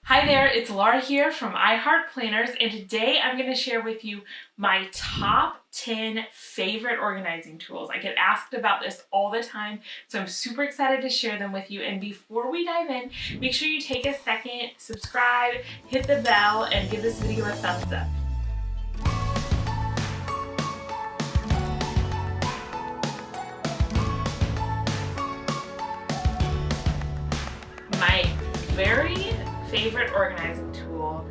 Hi there, it's Laura here from HEARTPLANNERS, and today I'm going to share with you my top 10 favorite organizing tools. I get asked about this all the time, so I'm super excited to share them with you. And before we dive in, make sure you take a second, subscribe, hit the bell, and give this video a thumbs up. My very favorite organizing tool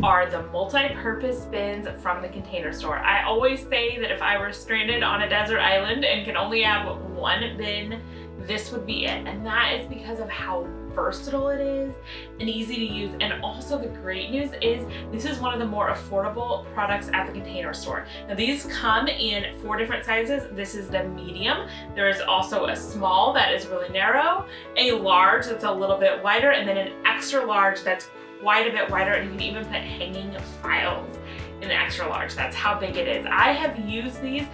are the multi-purpose bins from the Container Store. I always say that if I were stranded on a desert island and could only have one bin, this would be it. And that is because of how versatile it is and easy to use. And also the great news is this is one of the more affordable products at the Container Store. Now these come in 4 different sizes. This is the medium. There is also a small that is really narrow, a large that's a little bit wider, and then an extra large that's quite a bit wider, and you can even put hanging files in the extra large. That's how big it is. I have used these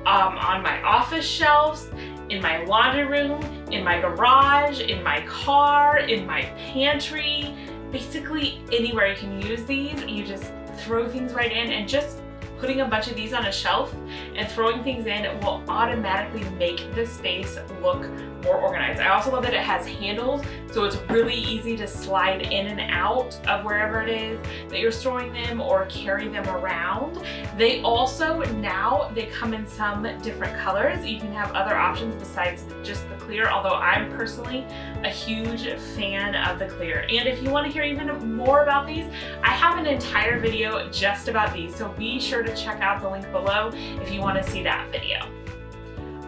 on my office shelves, in my laundry room, in my garage, in my car, in my pantry, basically anywhere you can use these. You just throw things right in, and just putting a bunch of these on a shelf and throwing things in will automatically make the space look more organized. I also love that it has handles, so it's really easy to slide in and out of wherever it is that you're storing them or carry them around. They also, now they come in some different colors. You can have other options besides just the clear, although I'm personally a huge fan of the clear. And if you want to hear even more about these, I have an entire video just about these, so be sure to check out the link below if you want to see that video.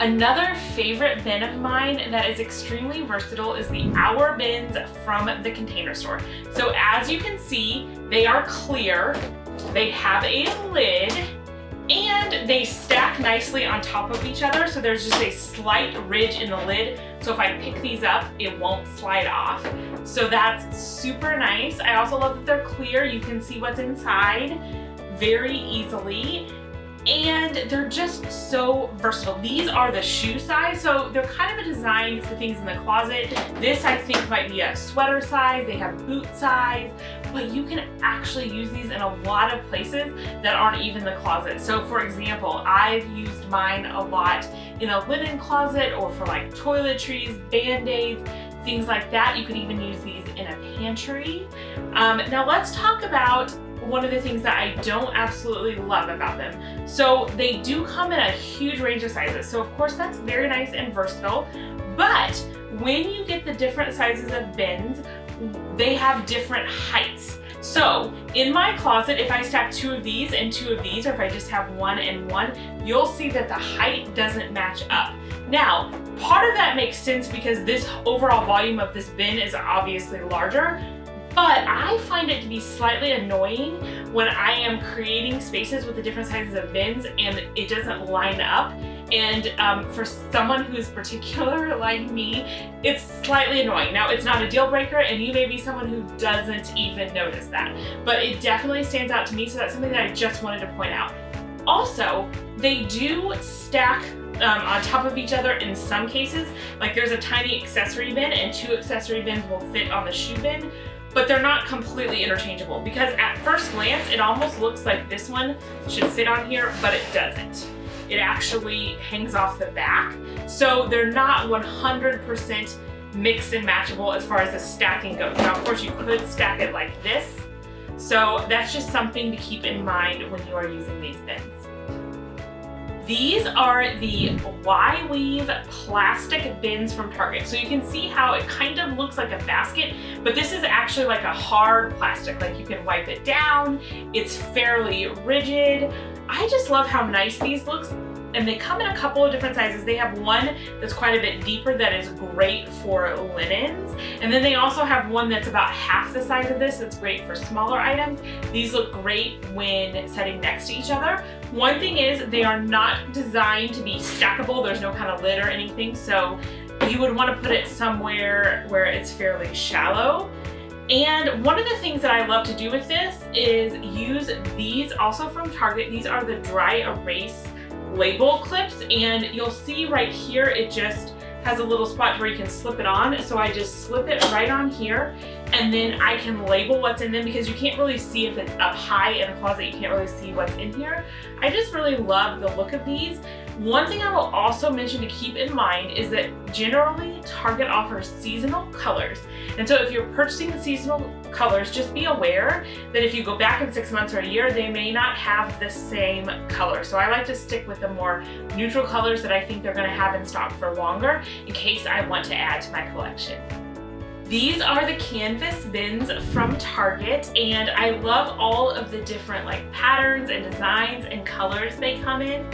Another favorite bin of mine that is extremely versatile is the Hour bins from the Container Store. So as you can see, they are clear, they have a lid, and they stack nicely on top of each other, so there's just a slight ridge in the lid, so if I pick these up, it won't slide off. So that's super nice. I also love that they're clear. You can see what's inside very easily, and they're just so versatile. These are the shoe size, so they're kind of designed for things in the closet. This I think might be a sweater size. They have boot size, but you can actually use these in a lot of places that aren't even the closet. So for example, I've used mine a lot in a linen closet or for like toiletries, band-aids, things like that. You can even use these in a pantry. Now let's talk about one of the things that I don't absolutely love about them. So they do come in a huge range of sizes. So of course that's very nice and versatile, but when you get the different sizes of bins, they have different heights. So in my closet, if I stack 2 of these and 2 of these, or if I just have 1 and 1, you'll see that the height doesn't match up. Now, part of that makes sense because this overall volume of this bin is obviously larger, but I find it to be slightly annoying when I am creating spaces with the different sizes of bins and it doesn't line up. And for someone who's particular like me, it's slightly annoying. Now, it's not a deal breaker, and you may be someone who doesn't even notice that, but it definitely stands out to me, so that's something that I just wanted to point out. Also, they do stack on top of each other in some cases. Like there's a tiny accessory bin, and 2 accessory bins will fit on the shoe bin, but they're not completely interchangeable, because at first glance, it almost looks like this one should fit on here, but it doesn't. It actually hangs off the back. So they're not 100% mix and matchable as far as the stacking goes. Now, of course, you could stack it like this. So that's just something to keep in mind when you are using these bins. These are the Y-Weave plastic bins from Target. So you can see how it kind of looks like a basket, but this is actually like a hard plastic. Like you can wipe it down. It's fairly rigid. I just love how nice these look. And they come in a couple of different sizes. They have one that's quite a bit deeper that is great for linens. And then they also have one that's about half the size of this that's great for smaller items. These look great when setting next to each other. One thing is they are not designed to be stackable. There's no kind of lid or anything. So you would want to put it somewhere where it's fairly shallow. And one of the things that I love to do with this is use these also from Target. These are the dry erase label clips, and you'll see right here it just has a little spot where you can slip it on. So I just slip it right on here, and then I can label what's in them because you can't really see if it's up high in a closet, you can't really see what's in here. I just really love the look of these. One thing I will also mention to keep in mind is that generally Target offers seasonal colors. And so if you're purchasing the seasonal colors, just be aware that if you go back in 6 months or a year, they may not have the same color. So I like to stick with the more neutral colors that I think they're gonna have in stock for longer in case I want to add to my collection. These are the canvas bins from Target, and I love all of the different like patterns and designs and colors they come in.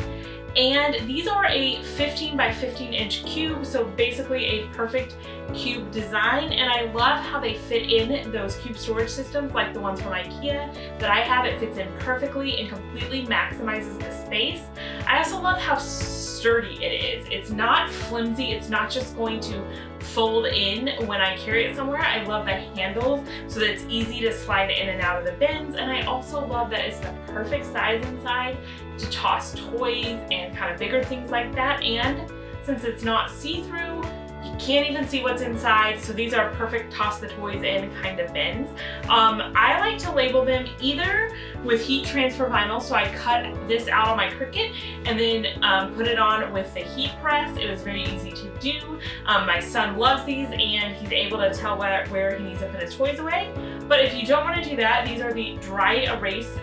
And these are a 15 by 15 inch cube, so basically a perfect cube design. And I love how they fit in those cube storage systems like the ones from Ikea that I have. It fits in perfectly and completely maximizes the space. I also love how sturdy it is. It's not flimsy, it's not just going to fold in when I carry it somewhere. I love the handles so that it's easy to slide in and out of the bins, and I also love that it's the perfect size inside to toss toys and kind of bigger things like that. And since it's not see-through, you can't even see what's inside, so these are perfect toss the toys in kind of bins. I like to label them either with heat transfer vinyl, so I cut this out on my Cricut and then put it on with the heat press. It was very easy to do. My son loves these and he's able to tell where he needs to put his toys away. But if you don't want to do that, these are the dry erase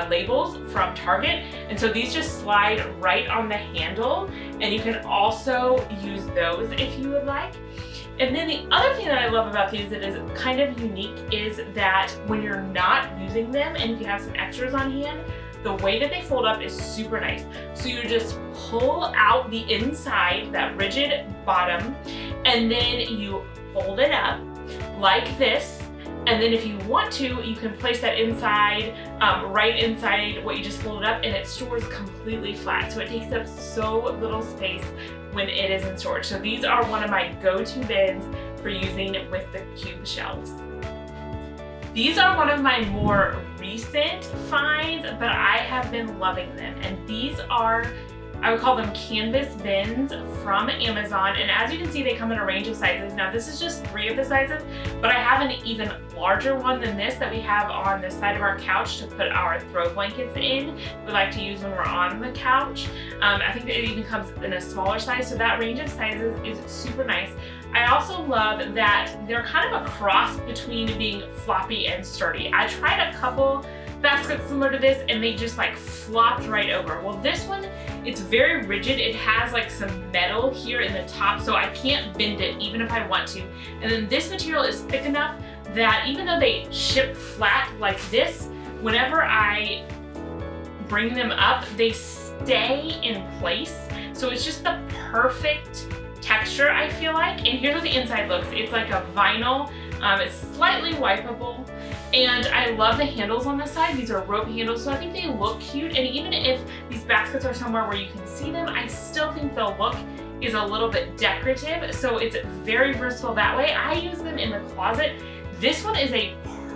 labels from Target, and so these just slide right on the handle, and you can also use those if you would like. And then the other thing that I love about these that is kind of unique is that when you're not using them and you have some extras on hand, the way that they fold up is super nice. So you just pull out the inside, that rigid bottom, and then you fold it up like this. And then if you want to, you can place that inside, right inside what you just folded up, and it stores completely flat. So it takes up so little space when it is in storage. So these are one of my go-to bins for using with the cube shelves. These are one of my more recent finds, but I have been loving them. And these are, I would call them canvas bins from Amazon, and as you can see they come in a range of sizes. Now this is just 3 of the sizes, but I have an even larger one than this that we have on the side of our couch to put our throw blankets in. We like to use when we're on the couch. I think that it even comes in a smaller size, so that range of sizes is super nice. I also love that they're kind of a cross between being floppy and sturdy. I tried a couple baskets similar to this and they just like flopped right over. Well, this one, it's very rigid. It has like some metal here in the top, so I can't bend it even if I want to. And then this material is thick enough that even though they ship flat like this, whenever I bring them up, they stay in place. So it's just the perfect texture, I feel like. And here's what the inside looks. It's like a vinyl. It's slightly wipeable. And I love the handles on this side. These are rope handles, so I think they look cute. And even if these baskets are somewhere where you can see them, I still think the look is a little bit decorative. So it's very versatile that way. I use them in the closet. This one is a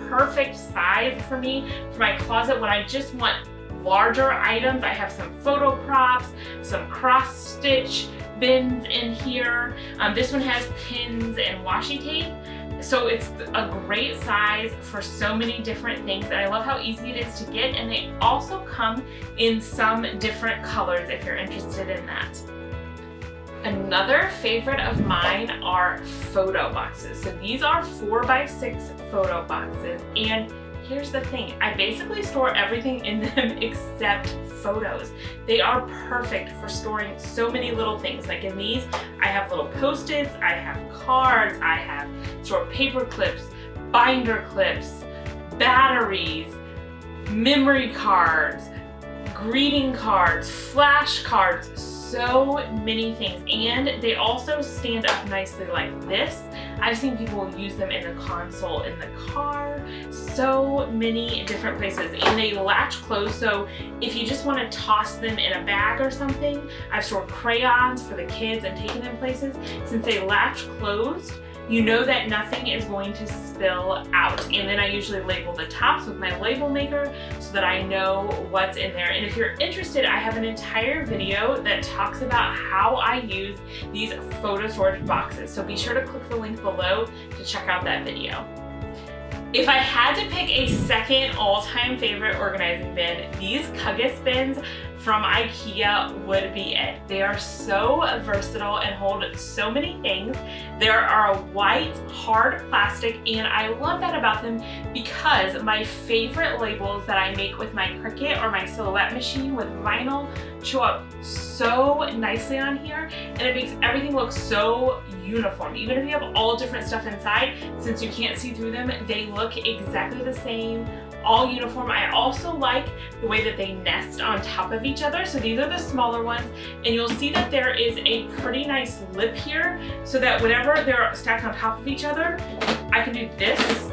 perfect size for me for my closet when I just want larger items. I have some photo props, some cross stitch bins in here. This one has pins and washi tape. So it's a great size for so many different things, and I love how easy it is to get, and they also come in some different colors if you're interested in that. Another favorite of mine are photo boxes. So these are 4x6 photo boxes, and here's the thing, I basically store everything in them except photos. They are perfect for storing so many little things. Like in these, I have little Post-its, I have cards, I have store paper clips, binder clips, batteries, memory cards, greeting cards, flash cards, so many things. And they also stand up nicely like this. I've seen people use them in the console in the car, so many different places. And they latch closed, so if you just want to toss them in a bag or something, I've stored crayons for the kids and taken them places. Since they latch closed, you know that nothing is going to spill out. And then I usually label the tops with my label maker so that I know what's in there. And if you're interested, I have an entire video that talks about how I use these photo storage boxes. So be sure to click the link below to check out that video. If I had to pick a second all-time favorite organizing bin, these Kuggis bins from Ikea would be it. They are so versatile and hold so many things. They are a white, hard plastic, and I love that about them because my favorite labels that I make with my Cricut or my silhouette machine with vinyl show up so nicely on here, and it makes everything look so uniform. Even if you have all different stuff inside, since you can't see through them, they look exactly the same, all uniform. I also like the way that they nest on top of each other. So these are the smaller ones, and you'll see that there is a pretty nice lip here so that whenever they're stacked on top of each other, I can do this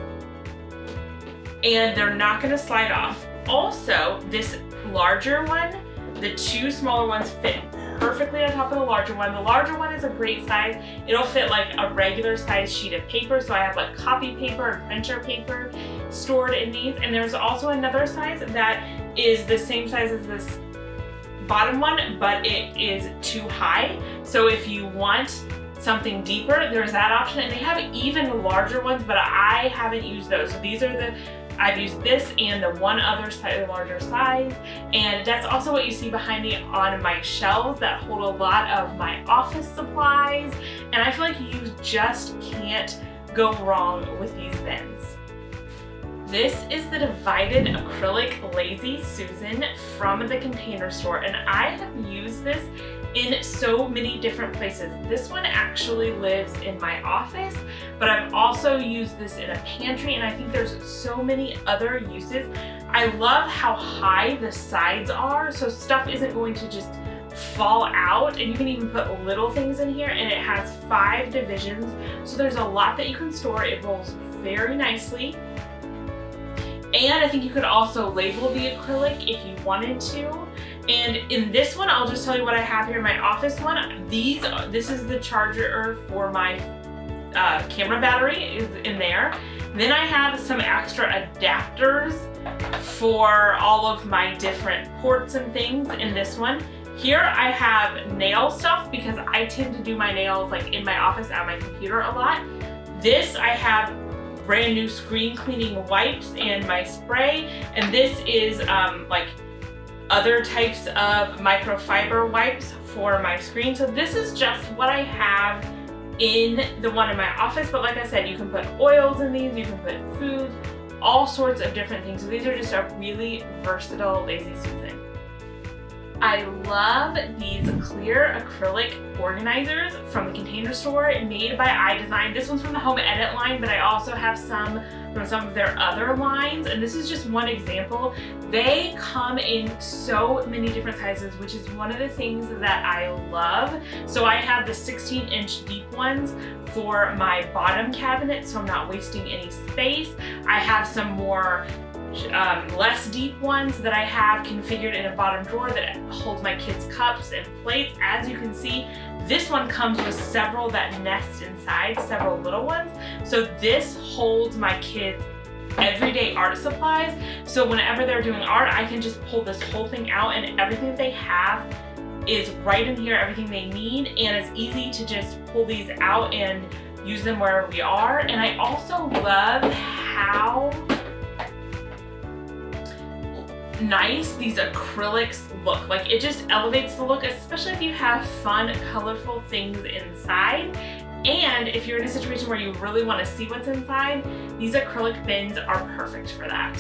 and they're not gonna slide off. Also, this larger one, the two smaller ones fit perfectly on top of the larger one. The larger one is a great size. It'll fit like a regular size sheet of paper. So I have like copy paper and printer paper stored in these. And there's also another size that is the same size as this bottom one, but it is too high. So if you want something deeper, there's that option. And they have even larger ones, but I haven't used those. So these are I've used this and the one other slightly larger size, and that's also what you see behind me on my shelves that hold a lot of my office supplies, and I feel like you just can't go wrong with these bins. This is the divided acrylic Lazy Susan from the Container Store, and I have used this in so many different places. This one actually lives in my office, but I've also used this in a pantry, and I think there's so many other uses. I love how high the sides are, so stuff isn't going to just fall out, and you can even put little things in here, and it has 5 divisions, so there's a lot that you can store. It rolls very nicely. And I think you could also label the acrylic if you wanted to. And in this one, I'll just tell you what I have here in my office one. This is the charger for my camera battery is in there. Then I have some extra adapters for all of my different ports and things in this one. Here I have nail stuff because I tend to do my nails like in my office at my computer a lot. This I have brand new screen cleaning wipes and my spray, and this is like other types of microfiber wipes for my screen. So this is just what I have in the one in my office, but like I said, you can put oils in these, you can put food, all sorts of different things. So these are just a really versatile Lazy Susan. I love these clear acrylic organizers from the Container Store made by iDesign. This one's from the Home Edit line, but I also have some from some of their other lines, and this is just one example. They come in so many different sizes, which is one of the things that I love. So I have the 16-inch deep ones for my bottom cabinet, so I'm not wasting any space. I have some more less deep ones that I have configured in a bottom drawer that holds my kids' cups and plates. As you can see, this one comes with several that nest inside, several little ones. So this holds my kids' everyday art supplies. So whenever they're doing art, I can just pull this whole thing out, and everything they have is right in here, everything they need, and it's easy to just pull these out and use them wherever we are. And I also love how nice these acrylics look. Like, it just elevates the look, especially if you have fun, colorful things inside. And if you're in a situation where you really want to see what's inside, these acrylic bins are perfect for that.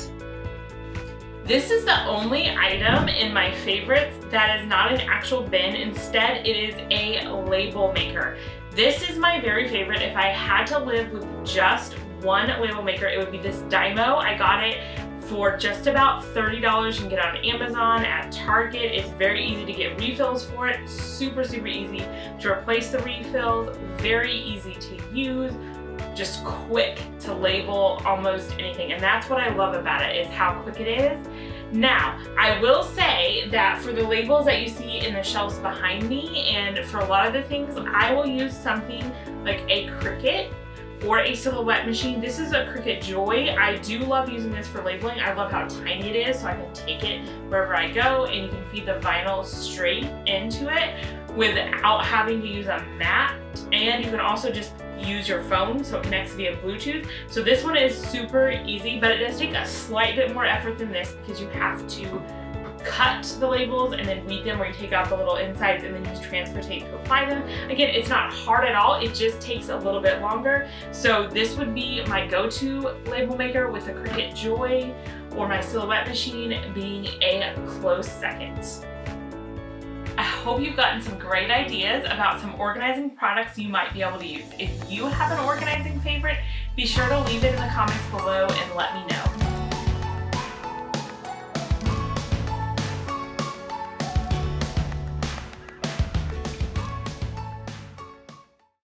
This is the only item in my favorites that is not an actual bin. Instead, it is a label maker. This is my very favorite. If I had to live with just one label maker, it would be this Dymo. I got it for just about $30. You can get it on Amazon, at Target. It's very easy to get refills for it. Super, super easy to replace the refills. Very easy to use. Just quick to label almost anything. And that's what I love about it, is how quick it is. Now, I will say that for the labels that you see in the shelves behind me, and for a lot of the things, I will use something like a Cricut or a silhouette machine. This is a Cricut Joy. I do love using this for labeling. I love how tiny it is, so I can take it wherever I go, and you can feed the vinyl straight into it without having to use a mat. And you can also just use your phone, so it connects via Bluetooth. So this one is super easy, but it does take a slight bit more effort than this because you have to cut the labels and then weed them, where you take out the little insides and then use transfer tape to apply them. Again, it's not hard at all, it just takes a little bit longer. So this would be my go-to label maker, with the Cricut Joy or my Silhouette machine being a close second. I hope you've gotten some great ideas about some organizing products you might be able to use. If you have an organizing favorite, be sure to leave it in the comments below and let me know.